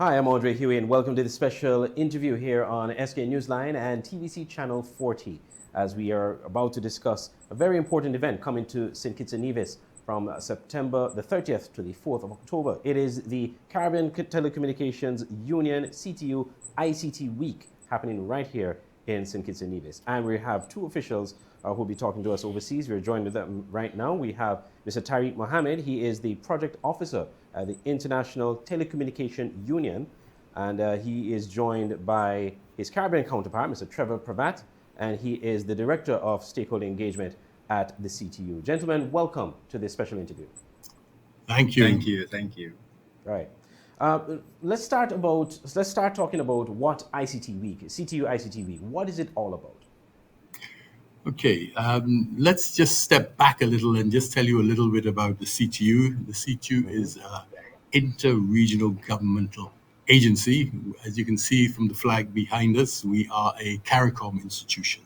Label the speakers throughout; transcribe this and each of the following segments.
Speaker 1: Hi, I'm Andre Huey, and welcome to the special interview here on SK Newsline and TVC Channel 40, as we are about to discuss a very important event coming to St. Kitts and Nevis from September the 30th to the 4th of October. It is the Caribbean Telecommunications Union Ctu Ict Week happening right here in St. Kitts and Nevis. And we have two officials who will be talking to us overseas. We're joined with them right now. We have Mr. Tariq Mohammed. He is the project officer at the International Telecommunication Union, and he is joined by his Caribbean counterpart, Mr. Trevor Pravat, and he is the director of stakeholder engagement at the CTU. Gentlemen, welcome to this special interview.
Speaker 2: Thank you.
Speaker 3: Thank you. Thank you.
Speaker 1: Right. Let's start talking about what ICT Week, Ctu ICT Week. What is it all about?
Speaker 2: Okay, let's just step back a little and just tell you a little bit about the CTU. The CTU is an inter-regional governmental agency. As you can see from the flag behind us, we are a CARICOM institution.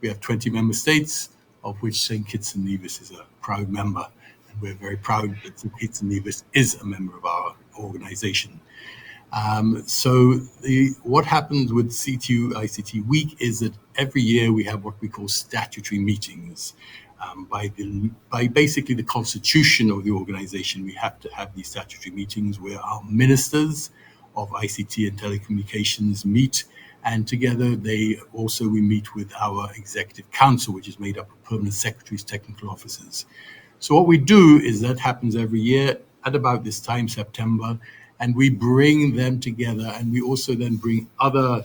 Speaker 2: We have 20 member states, of which St. Kitts and Nevis is a proud member. And we're very proud that St. Kitts and Nevis is a member of our organization. What happens with Ctu Ict Week is that every year we have what we call statutory meetings. By basically the constitution of the organization, we have to have these statutory meetings where our ministers of ICT and telecommunications meet, and together we meet with our executive council, which is made up of permanent secretaries, technical officers. So what we do is that happens every year at about this time, September, and we bring them together, and we also then bring other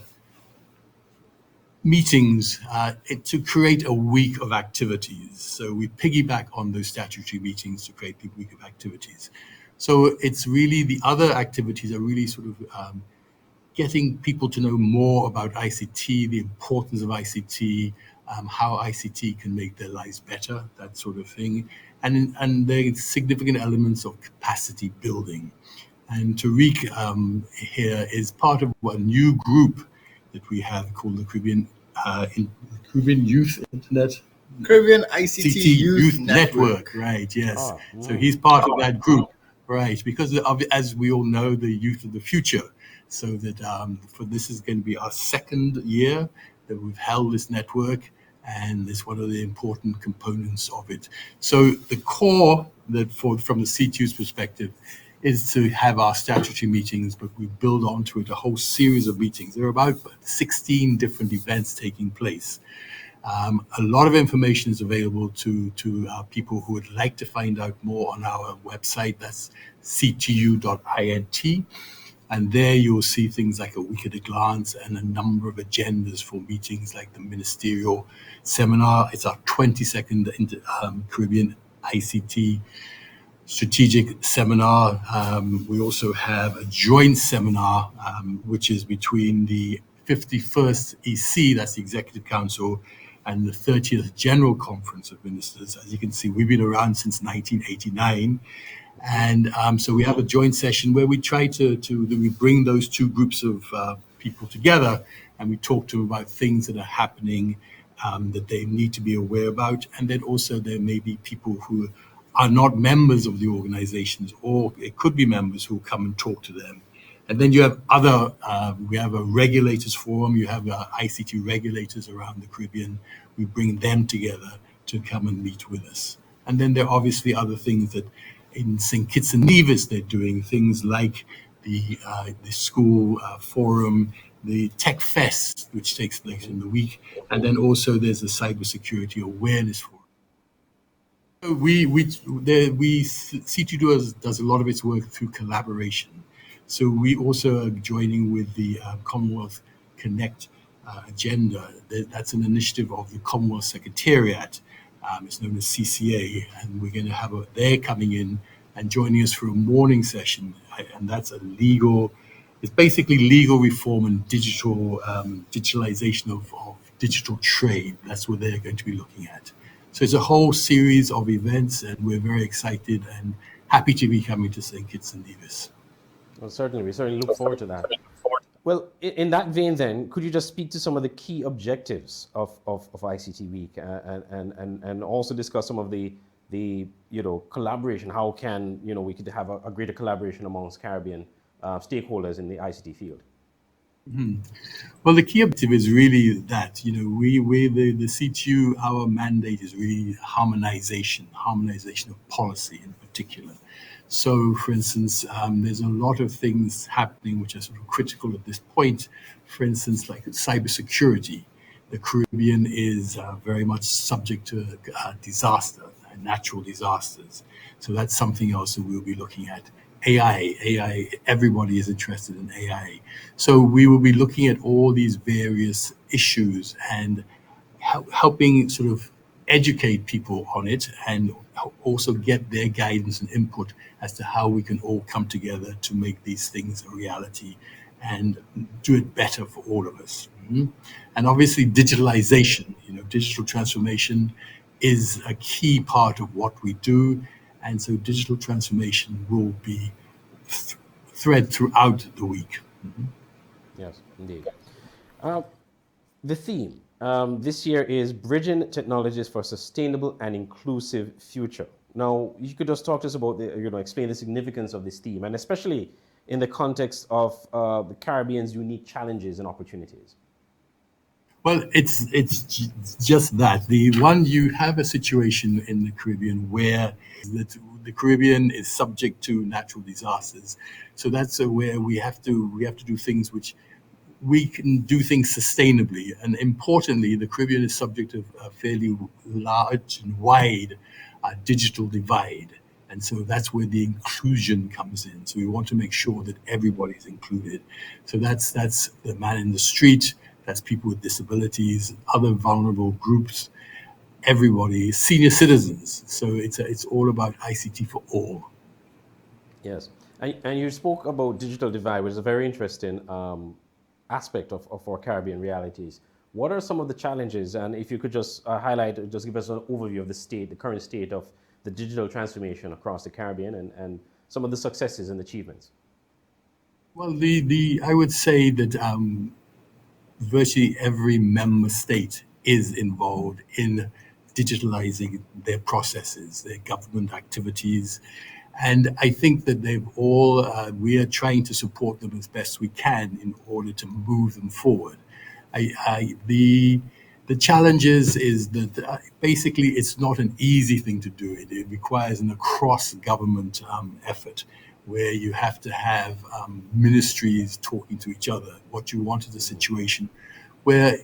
Speaker 2: meetings to create a week of activities. So we piggyback on those statutory meetings to create the week of activities. So it's really the other activities are really sort of getting people to know more about ICT, the importance of ICT, how ICT can make their lives better, that sort of thing, and the significant elements of capacity building. And Tariq here is part of a new group that we have called the Caribbean Youth Internet.
Speaker 3: Caribbean ICT Youth
Speaker 2: Network. Right, yes. So he's part of that group, right, because as we all know, the youth of the future. So that this is going to be our second year that we've held this network, and it's one of the important components of it. So the core that from the CTU's perspective is to have our statutory meetings, but we build onto it a whole series of meetings. There are about 16 different events taking place. A lot of information is available to people who would like to find out more on our website. That's ctu.int. And there you'll see things like a week at a glance and a number of agendas for meetings like the ministerial seminar. It's our 22nd Caribbean ICT strategic seminar. We also have a joint seminar, which is between the 51st EC, that's the Executive Council, and the 30th General Conference of Ministers. As you can see, we've been around since 1989. And so we have a joint session where we try we bring those two groups of people together, and we talk to them about things that are happening that they need to be aware about. And then also there may be people who are not members of the organizations, or it could be members who come and talk to them. And then you have we have a regulators forum, you have ICT regulators around the Caribbean. We bring them together to come and meet with us. And then there are obviously other things that in St. Kitts and Nevis, they're doing things like the school forum, the Tech Fest, which takes place in the week. And then also there's a cybersecurity awareness forum. CTU does a lot of its work through collaboration. So we also are joining with the Commonwealth Connect agenda. That's an initiative of the Commonwealth Secretariat. It's known as CCA, and we're going to have they're coming in and joining us for a morning session, and that's it's basically legal reform and digitalization of digital trade. That's what they're going to be looking at. So it's a whole series of events, and we're very excited and happy to be coming to St. Kitts and Nevis.
Speaker 1: Well, certainly, we certainly look forward to that. Well, in that vein, then, could you just speak to some of the key objectives of ICT Week, and also discuss some of the collaboration? How can we could have a greater collaboration amongst Caribbean stakeholders in the ICT field?
Speaker 2: Well, the key objective is really that, the CTU, our mandate is really harmonization of policy in particular. So, for instance, there's a lot of things happening which are sort of critical at this point. For instance, like cybersecurity. The Caribbean is very much subject to disaster, natural disasters. So that's something else that we'll be looking at. AI, everybody is interested in AI. So we will be looking at all these various issues and helping sort of educate people on it and also get their guidance and input as to how we can all come together to make these things a reality and do it better for all of us. And obviously digitalization, digital transformation is a key part of what we do. And so digital transformation will be thread throughout the week.
Speaker 1: Yes, indeed. The theme this year is Bridging Technologies for a Sustainable and Inclusive Future. Now, you could just talk to us about explain the significance of this theme, and especially in the context of the Caribbean's unique challenges and opportunities.
Speaker 2: Well, it's just that. You have a situation in the Caribbean where the Caribbean is subject to natural disasters. So that's where we have to do things which we can do things sustainably. And importantly, the Caribbean is subject to a fairly large and wide digital divide. And so that's where the inclusion comes in. So we want to make sure that everybody's included. So that's the man in the street, that's people with disabilities, other vulnerable groups, everybody, senior citizens. So it's all about ICT for all.
Speaker 1: Yes, and you spoke about digital divide, which is a very interesting aspect of our Caribbean realities. What are some of the challenges? And if you could just just give us an overview of the current state of the digital transformation across the Caribbean and some of the successes and achievements.
Speaker 2: Well, I would say that virtually every member state is involved in digitalizing their processes, their government activities. And I think that we are trying to support them as best we can in order to move them forward. The challenges is that basically it's not an easy thing to do. It requires an across-government effort where you have to have ministries talking to each other. What you want is a situation where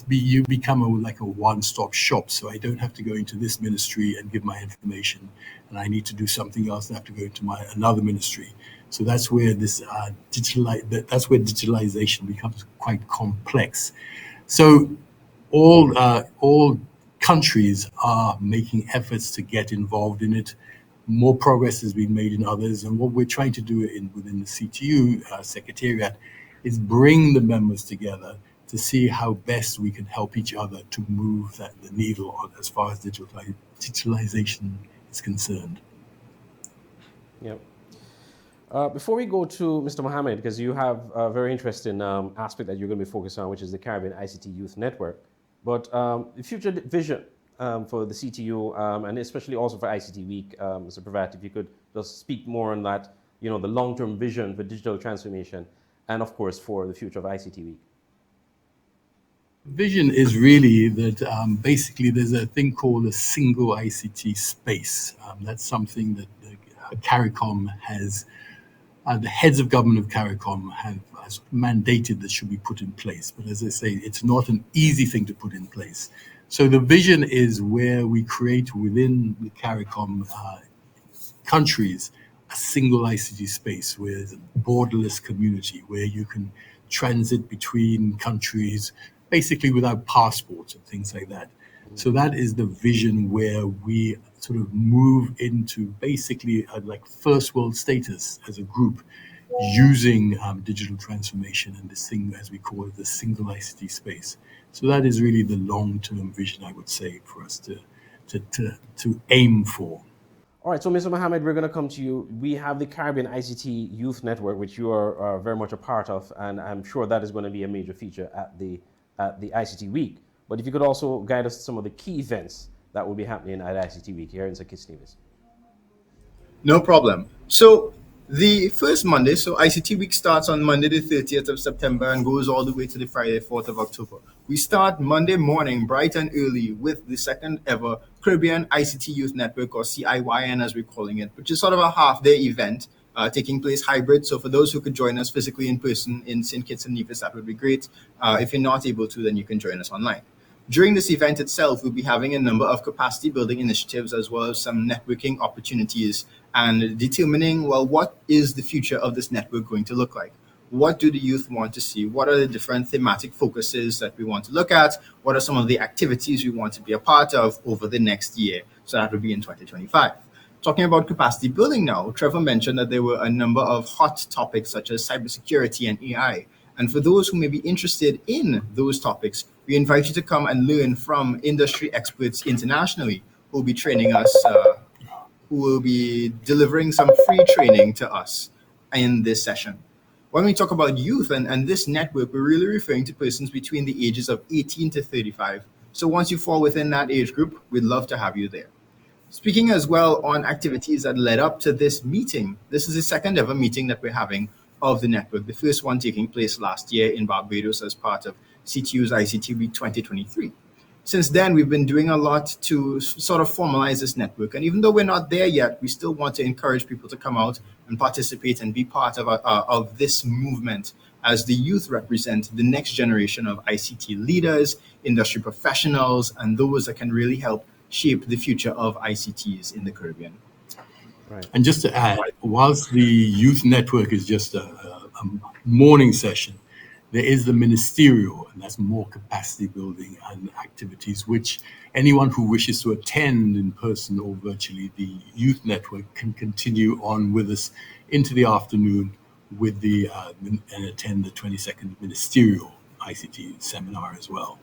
Speaker 2: you become like a one-stop shop. So I don't have to go into this ministry and give my information, and I need to do something else. I have to go into another ministry. So that's where that's where digitalization becomes quite complex. So all countries are making efforts to get involved in it. More progress has been made in others, and what we're trying to do within the CTU Secretariat is bring the members together to see how best we can help each other to move the needle as far as digitalization is concerned.
Speaker 1: Yep. Before we go to Mr. Mohammed, because you have a very interesting aspect that you're going to be focused on, which is the Caribbean ICT Youth Network, but the future vision for the CTU and especially also for ICT Week, Mr. Pravat, if you could just speak more on that, the long-term vision for digital transformation and of course for the future of ICT Week.
Speaker 2: Vision is really that basically there's a thing called a single ICT space. That's something that CARICOM has, the heads of government of CARICOM have mandated that should be put in place. But as I say, it's not an easy thing to put in place. So the vision is where we create within the CARICOM countries a single ICT space with a borderless community where you can transit between countries basically without passports and things like that. So that is the vision where we sort of move into basically like first world status as a group using digital transformation and this thing, as we call it, the single ICT space. So that is really the long-term vision, I would say, for us to aim for.
Speaker 1: All right, so Mr. Mohammed, we're going to come to you. We have the Caribbean ICT Youth Network, which you are very much a part of, and I'm sure that is going to be a major feature at the ICT Week. But if you could also guide us to some of the key events that will be happening at ICT Week here in St. Kitts Nevis.
Speaker 3: No problem. So The first Monday, so ICT Week starts on Monday the 30th of September and goes all the way to the Friday 4th of October. We start Monday morning bright and early with the second ever Caribbean ICT Youth Network, or CIYN as we're calling it, which is sort of a half-day event taking place hybrid. So for those who could join us physically in person in St. Kitts and Nevis, that would be great. If you're not able to, then you can join us online. During this event itself, we'll be having a number of capacity building initiatives as well as some networking opportunities and determining, well, what is the future of this network going to look like? What do the youth want to see? What are the different thematic focuses that we want to look at? What are some of the activities we want to be a part of over the next year? So that will be in 2025. Talking about capacity building now, Trevor mentioned that there were a number of hot topics such as cybersecurity and AI. And for those who may be interested in those topics, we invite you to come and learn from industry experts internationally who will be training us, who will be delivering some free training to us in this session. When we talk about youth and this network, we're really referring to persons between the ages of 18 to 35. So once you fall within that age group, we'd love to have you there. Speaking as well on activities that led up to this meeting, this is the second ever meeting that we're having of the network, the first one taking place last year in Barbados as part of CTU's ICT Week 2023. Since then, we've been doing a lot to sort of formalize this network. And even though we're not there yet, we still want to encourage people to come out and participate and be part of this movement, as the youth represent the next generation of ICT leaders, industry professionals, and those that can really help shape the future of ICTs in the Caribbean.
Speaker 1: Right.
Speaker 2: And just to add, whilst the youth network is just a morning session, there is the ministerial, and that's more capacity building and activities, which anyone who wishes to attend in person or virtually the youth network can continue on with us into the afternoon with the and attend the 22nd ministerial ICT seminar as well.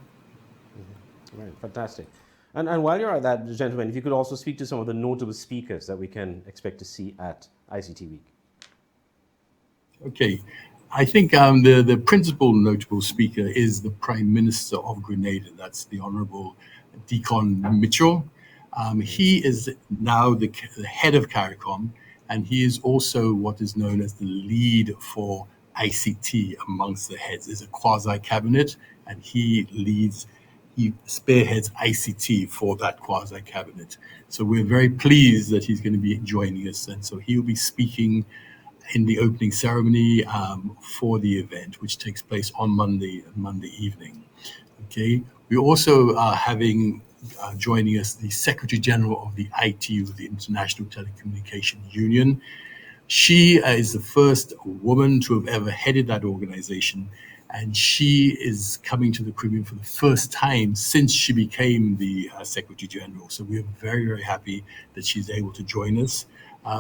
Speaker 1: Right, fantastic. And while you're at that, gentlemen, if you could also speak to some of the notable speakers that we can expect to see at ICT Week.
Speaker 2: Okay. I think the principal notable speaker is the Prime Minister of Grenada. That's the Honorable Deacon Mitchell. He is now the head of CARICOM, and he is also what is known as the lead for ICT amongst the heads. There's a quasi-cabinet, and he spearheads ICT for that quasi-cabinet. So we're very pleased that he's going to be joining us, and so he'll be speaking in the opening ceremony for the event, which takes place on Monday evening. Okay, we also are having joining us the Secretary General of the ITU, the International Telecommunication Union. She is the first woman to have ever headed that organization, and she is coming to the Caribbean for the first time since she became the Secretary General. So we're very, very happy that she's able to join us.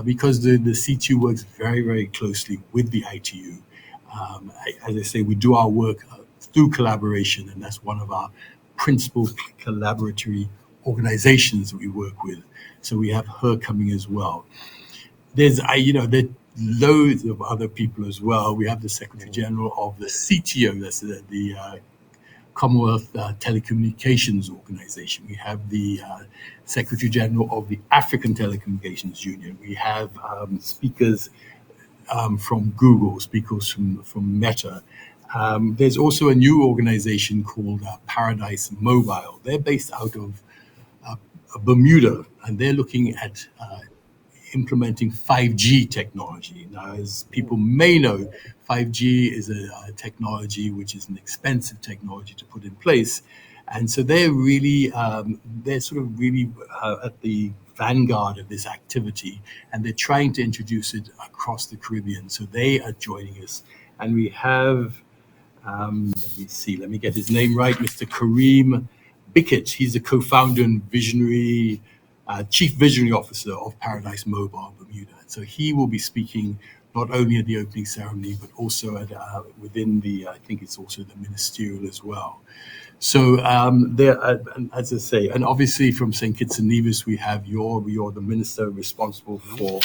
Speaker 2: Because the CTU works very, very closely with the ITU. As I say, we do our work through collaboration, and that's one of our principal collaboratory organizations that we work with. So we have her coming as well. There's loads of other people as well. We have the Secretary General of the CTO, that's the Commonwealth Telecommunications Organization. We have the Secretary General of the African Telecommunications Union. We have speakers from Google, speakers from Meta. There's also a new organization called Paradise Mobile. They're based out of Bermuda, and they're looking at implementing 5G technology. Now, as people may know, 5G is a technology which is an expensive technology to put in place. And so they're really, they're sort of really at the vanguard of this activity, and they're trying to introduce it across the Caribbean. So they are joining us. And we have, let me get his name right, Mr. Kareem Bickett. He's the co-founder and Chief Visionary Officer of Paradise Mobile Bermuda. So he will be speaking not only at the opening ceremony, but also at within the, I think it's also the ministerial as well. So there, as I say, and obviously from St. Kitts and Nevis, you're the minister responsible for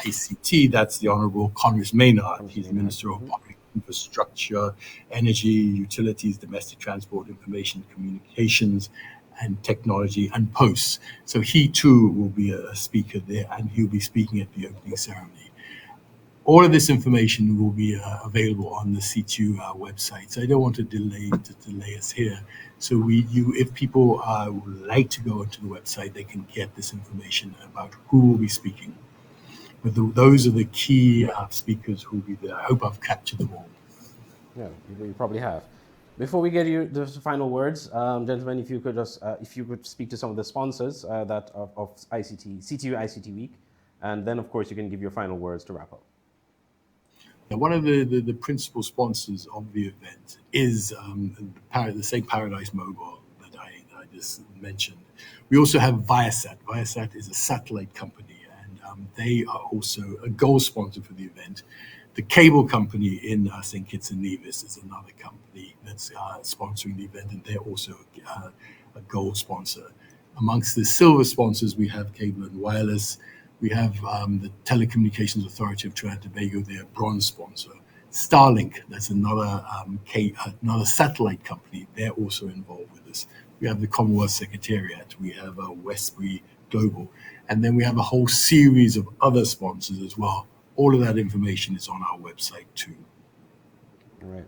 Speaker 2: ICT. That's the Honorable Conris Maynard. He's the Minister of Public Infrastructure, Energy, Utilities, Domestic Transport, Information, Communications, and Technology and Posts. So he too will be a speaker there, and he'll be speaking at the opening ceremony. All of this information will be available on the Ctu website. So I don't want to delay us here. So if people would like to go onto the website, they can get this information about who will be speaking. But those are the key speakers who will be there. I hope I've captured them all.
Speaker 1: Yeah, you probably have. Before we get you the final words, gentlemen, if you could speak to some of the sponsors that of ICT, Ctu Ict Week, and then of course you can give your final words to wrap up.
Speaker 2: Now, one of the principal sponsors of the event is the same Paradise Mobile that I just mentioned. We also have Viasat. Viasat is a satellite company, and they are also a gold sponsor for the event. The cable company in St. Kitts and Nevis is another company that's sponsoring the event, and they're also a gold sponsor. Amongst the silver sponsors, we have Cable and Wireless. We have the Telecommunications Authority of Trinidad and Tobago, they're a bronze sponsor. Starlink, that's another satellite company, they're also involved with this. We have the Commonwealth Secretariat, we have Westbury Global, and then we have a whole series of other sponsors as well. All of that information is on our website too.
Speaker 1: All right.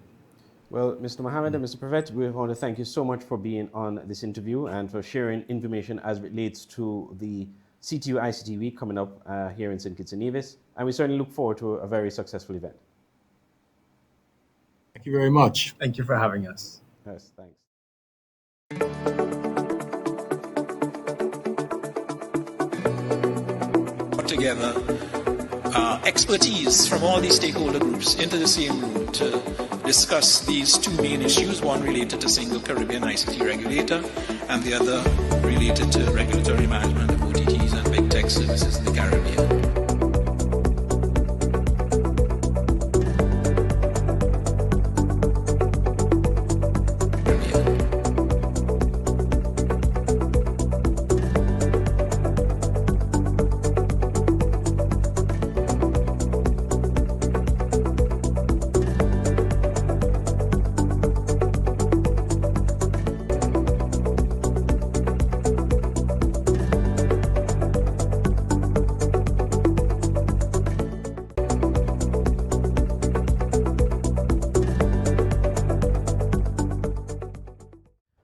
Speaker 1: Well, Mr. Mohammed and Mr. Pravet, we want to thank you so much for being on this interview and for sharing information as it relates to the Ctu Ict Week coming up here in St. Kitts and Nevis, and we certainly look forward to a very successful event.
Speaker 2: Thank you very much.
Speaker 3: Thank you for having us.
Speaker 1: Yes, thanks.
Speaker 4: Together expertise from all these stakeholder groups into the same room to discuss these two main issues, one related to single Caribbean ICT regulator and the other related to regulatory management of OTTs and big tech services in the Caribbean.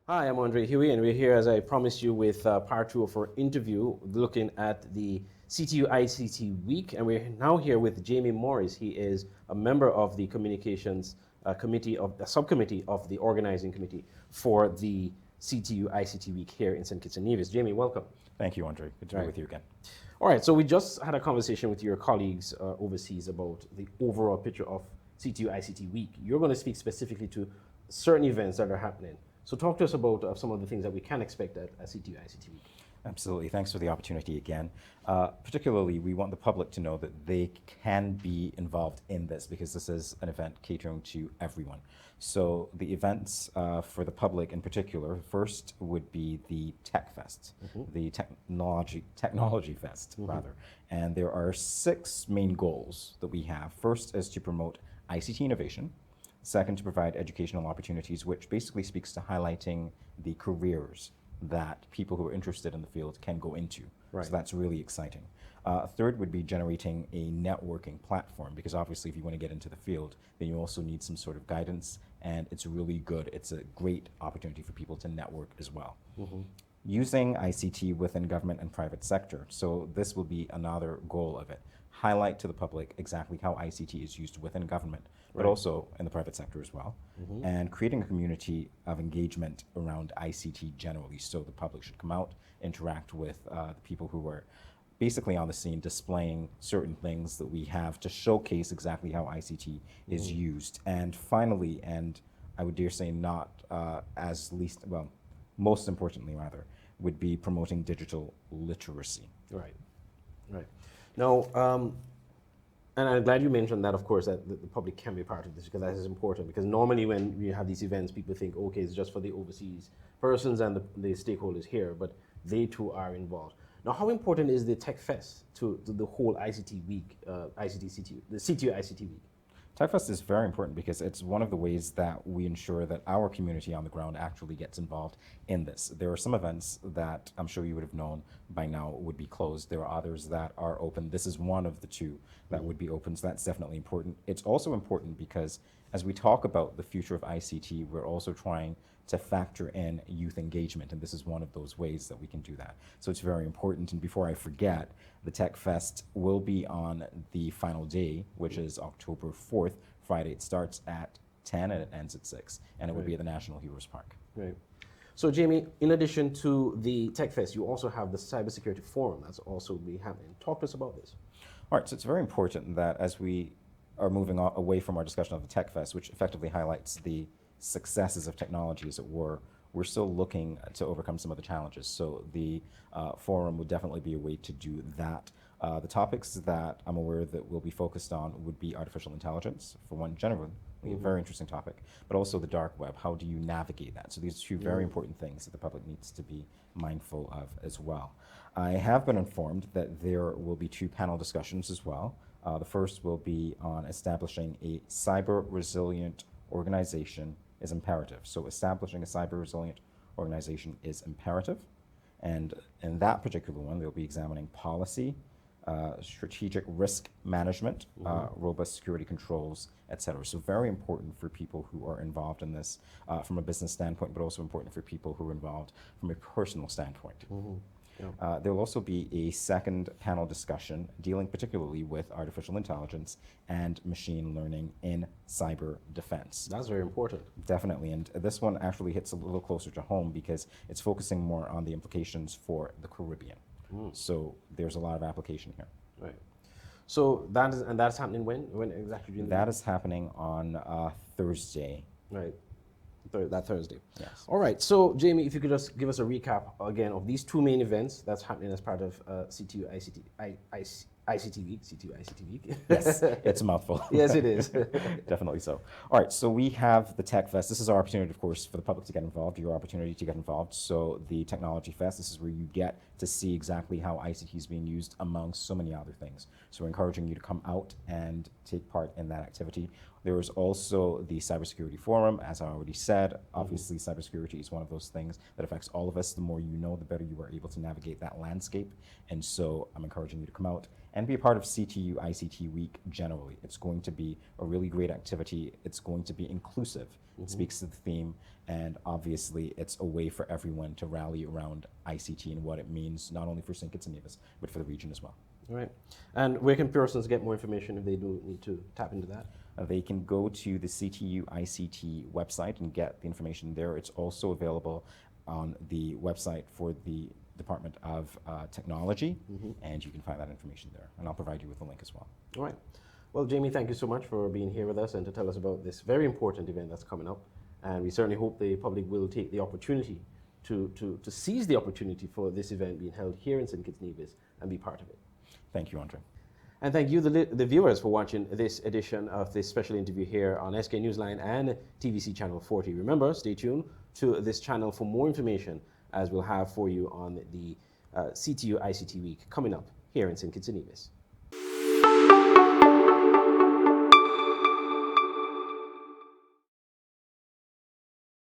Speaker 1: Hi, I'm Andre Huey, and we're here, as I promised you, with part 2 of our interview looking at the Ctu Ict Week. And we're now here with Jamie Morris. He is a member of the communications committee of the subcommittee of the organizing committee for the Ctu Ict Week here in St. Kitts and Nevis. Jamie, welcome.
Speaker 5: Thank you, Andre. Good to be with you again.
Speaker 1: All right, so we just had a conversation with your colleagues overseas about the overall picture of Ctu Ict Week. You're going to speak specifically to certain events that are happening. So talk to us about some of the things that we can expect at Ctu Ict Week.
Speaker 5: Absolutely. Thanks for the opportunity again. Particularly, we want the public to know that they can be involved in this because this is an event catering to everyone. So the events for the public in particular, first would be the Tech Fest, the Technology Fest, rather. And there are 6 main goals that we have. First is to promote ICT innovation. Second, to provide educational opportunities, which basically speaks to highlighting the careers that people who are interested in the field can go into.
Speaker 1: Right.
Speaker 5: So that's really exciting. Third would be generating a networking platform, because obviously if you want to get into the field, then you also need some sort of guidance, and it's really good. It's a great opportunity for people to network as well. Using ICT within government and private sector. So this will be another goal of it. Highlight to the public exactly how ICT is used within government, but also in the private sector as well, and creating a community of engagement around ICT generally, so the public should come out, interact with the people who are basically on the scene, displaying certain things that we have to showcase exactly how ICT is used. And finally, and I would dare say not most importantly rather, would be promoting digital literacy.
Speaker 1: Right, right. Now, and I'm glad you mentioned that, of course, that the public can be part of this, because that is important. Because normally when we have these events, people think, okay, it's just for the overseas persons and the stakeholders here, but they too are involved. Now, how important is the Tech Fest to the whole ICT week, the Ctu Ict Week?
Speaker 5: TechFest is very important because it's one of the ways that we ensure that our community on the ground actually gets involved in this. There are some events that I'm sure you would have known by now would be closed. There are others that are open. This is one of the two that would be open, so that's definitely important. It's also important because as we talk about the future of ICT, we're also trying to factor in youth engagement, and this is one of those ways that we can do that. So it's very important, and before I forget, the Tech Fest will be on the final day, which is October 4th, Friday. It starts at 10 and it ends at 6, and it will be at the National Heroes Park.
Speaker 1: Right. So Jamie, in addition to the Tech Fest, you also have the Cybersecurity Forum that's also be happening. Talk to us about this.
Speaker 5: All right, so it's very important that as we are moving away from our discussion of the Tech Fest, which effectively highlights the successes of technology, as it were, we're still looking to overcome some of the challenges. So the forum would definitely be a way to do that. The topics that I'm aware that will be focused on would be artificial intelligence, for one, generally, a very interesting topic, but also the dark web. How do you navigate that? So these are two very important things that the public needs to be mindful of as well. I have been informed that there will be 2 panel discussions as well. The first will be on establishing a cyber-resilient organization is imperative. So establishing a cyber-resilient organization is imperative. And in that particular one, they'll be examining policy, strategic risk management, robust security controls, et cetera. So very important for people who are involved in this from a business standpoint, but also important for people who are involved from a personal standpoint. There will also be a second panel discussion dealing particularly with artificial intelligence and machine learning in cyber defense.
Speaker 1: That's very important.
Speaker 5: Definitely, and this one actually hits a little closer to home because it's focusing more on the implications for the Caribbean. So there's a lot of application here.
Speaker 1: Right. So that's happening when? When exactly?
Speaker 5: That is happening on Thursday.
Speaker 1: Right. That Thursday.
Speaker 5: Yes.
Speaker 1: All right. So, Jamie, if you could just give us a recap again of these 2 main events that's happening as part of Ctu ICT Week. Ctu ICT Week.
Speaker 5: Yes, it's a mouthful.
Speaker 1: Yes, it is.
Speaker 5: Definitely so. All right, so we have the Tech Fest. This is our opportunity, of course, for the public to get involved, your opportunity to get involved. So the Technology Fest, this is where you get to see exactly how ICT is being used among so many other things. So we're encouraging you to come out and take part in that activity. There is also the Cybersecurity Forum, as I already said. Obviously, cybersecurity is one of those things that affects all of us. The more you know, the better you are able to navigate that landscape. And so I'm encouraging you to come out and be a part of Ctu Ict Week generally. It's going to be a really great activity. It's going to be inclusive. It speaks to the theme, and obviously it's a way for everyone to rally around ICT and what it means, not only for St. Kitts and Nevis, but for the region as well.
Speaker 1: All right. And where can persons get more information if they do need to tap into that?
Speaker 5: They can go to the Ctu Ict website and get the information there. It's also available on the website for the Department of Technology, and you can find that information there. And I'll provide you with a link as well.
Speaker 1: All right. Well, Jamie, thank you so much for being here with us and to tell us about this very important event that's coming up. And we certainly hope the public will take the opportunity to seize the opportunity for this event being held here in St. Kitts and Nevis and be part of it.
Speaker 5: Thank you, Andre.
Speaker 1: And thank you, the viewers, for watching this edition of this special interview here on SK Newsline and TVC Channel 40. Remember, stay tuned to this channel for more information as we'll have for you on the Ctu ICT Week coming up here in St. Kitts and Nevis.